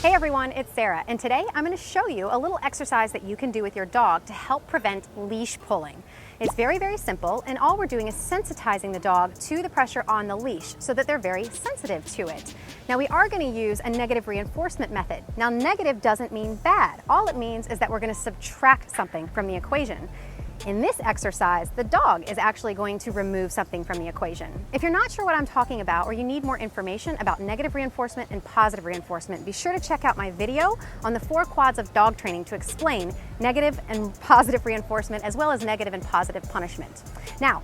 Hey everyone, it's Sarah, and today I'm going to show you a little exercise that you can do with your dog to help prevent leash pulling. It's very, very simple, and all we're doing is sensitizing the dog to the pressure on the leash so that they're very sensitive to it. Now we are going to use a negative reinforcement method. Now negative doesn't mean bad. All it means is that we're going to subtract something from the equation. In this exercise, the dog is actually going to remove something from the equation. If you're not sure what I'm talking about, or you need more information about negative reinforcement and positive reinforcement, be sure to check out my video on the 4 quads of dog training to explain negative and positive reinforcement, as well as negative and positive punishment. Now,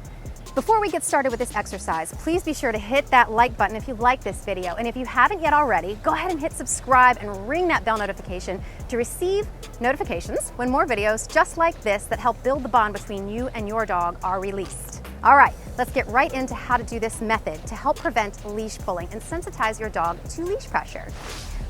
before we get started with this exercise, please be sure to hit that like button if you like this video. And if you haven't yet already, go ahead and hit subscribe and ring that bell notification to receive notifications when more videos just like this that help build the bond between you and your dog are released. All right, let's get right into how to do this method to help prevent leash pulling and sensitize your dog to leash pressure.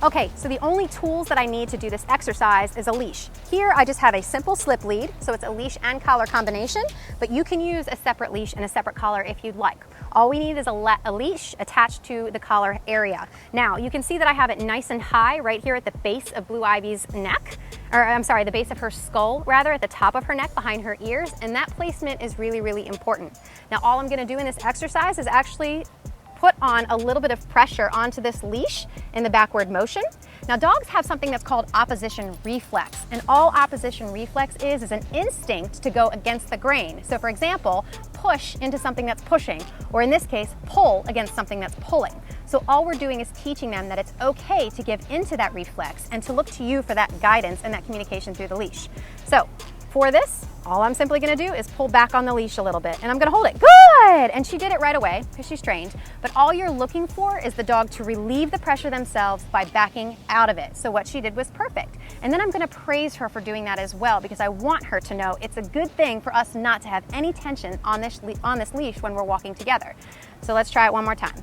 Okay, so the only tools that I need to do this exercise is a leash. Here I just have a simple slip lead, so it's a leash and collar combination, but you can use a separate leash and a separate collar if you'd like. All we need is a leash attached to the collar area. Now, you can see that I have it nice and high right here at the base of Blue Ivy's neck, or I'm sorry, the base of her skull, rather, at the top of her neck behind her ears, and that placement is really, really important. Now, all I'm gonna do in this exercise is actually put on a little bit of pressure onto this leash in the backward motion. Now dogs have something that's called opposition reflex, and all opposition reflex is an instinct to go against the grain. So for example, push into something that's pushing, or in this case, pull against something that's pulling. So all we're doing is teaching them that it's okay to give into that reflex and to look to you for that guidance and that communication through the leash. So for this, all I'm simply gonna do is pull back on the leash a little bit, and I'm gonna hold it. Good! And she did it right away because she's trained. But all you're looking for is the dog to relieve the pressure themselves by backing out of it. So what she did was perfect. And then I'm gonna praise her for doing that as well, because I want her to know it's a good thing for us not to have any tension on this leash when we're walking together. So let's try it one more time.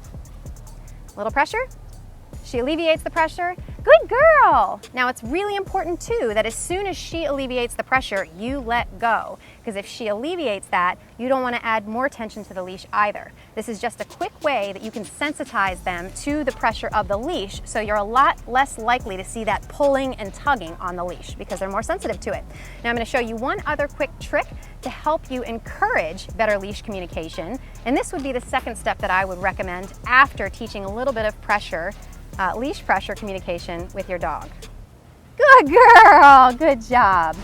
A little pressure. She alleviates the pressure. Good girl! Now it's really important too that as soon as she alleviates the pressure, you let go. Because if she alleviates that, you don't want to add more tension to the leash either. This is just a quick way that you can sensitize them to the pressure of the leash, so you're a lot less likely to see that pulling and tugging on the leash because they're more sensitive to it. Now I'm going to show you one other quick trick to help you encourage better leash communication. And this would be the second step that I would recommend after teaching a little bit of pressure, leash pressure communication with your dog. Good girl, good job.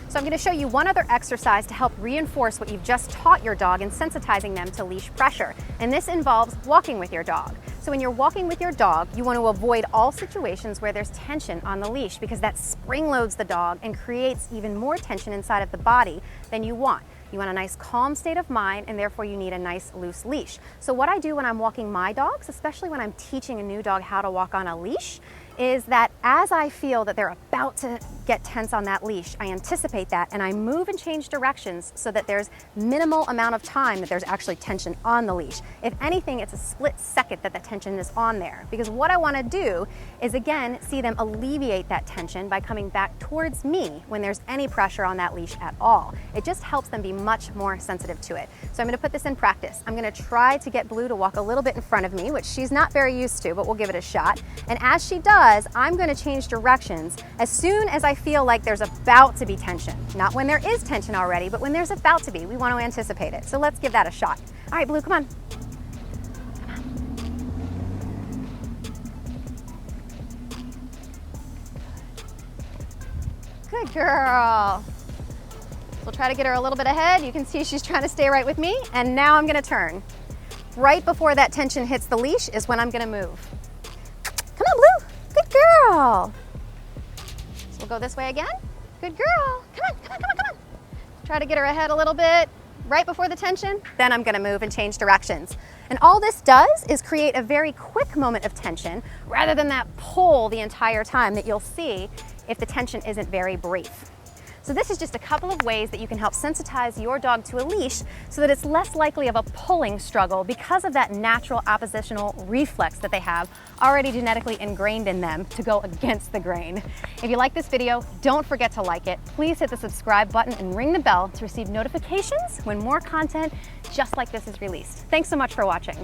So I'm going to show you one other exercise to help reinforce what you've just taught your dog in sensitizing them to leash pressure. And this involves walking with your dog. So when you're walking with your dog, you want to avoid all situations where there's tension on the leash, because that spring loads the dog and creates even more tension inside of the body than you want. You want a nice calm state of mind, and therefore you need a nice loose leash. So what I do when I'm walking my dogs, especially when I'm teaching a new dog how to walk on a leash, is that as I feel that they're about to get tense on that leash, I anticipate that and I move and change directions so that there's minimal amount of time that there's actually tension on the leash. If anything, it's a split second that the tension is on there, because what I want to do is again see them alleviate that tension by coming back towards me when there's any pressure on that leash at all. It just helps them be much more sensitive to it. So I'm going to put this in practice. I'm going to try to get Blue to walk a little bit in front of me, which she's not very used to, but we'll give it a shot. And as she does, I'm going to change directions as soon as I feel like there's about to be tension. Not when there is tension already, but when there's about to be. We want to anticipate it. So let's give that a shot. All right, Blue, come on. Come on. Good girl. We'll try to get her a little bit ahead. You can see she's trying to stay right with me. And now I'm going to turn. Right before that tension hits the leash is when I'm going to move. Come on, Blue. Good girl. So we'll go this way again. Good girl. Come on, come on, come on, come on. Try to get her ahead a little bit right before the tension. Then I'm going to move and change directions. And all this does is create a very quick moment of tension rather than that pull the entire time that you'll see if the tension isn't very brief. So this is just a couple of ways that you can help sensitize your dog to a leash so that it's less likely of a pulling struggle because of that natural oppositional reflex that they have already genetically ingrained in them to go against the grain. If you like this video, don't forget to like it. Please hit the subscribe button and ring the bell to receive notifications when more content just like this is released. Thanks so much for watching.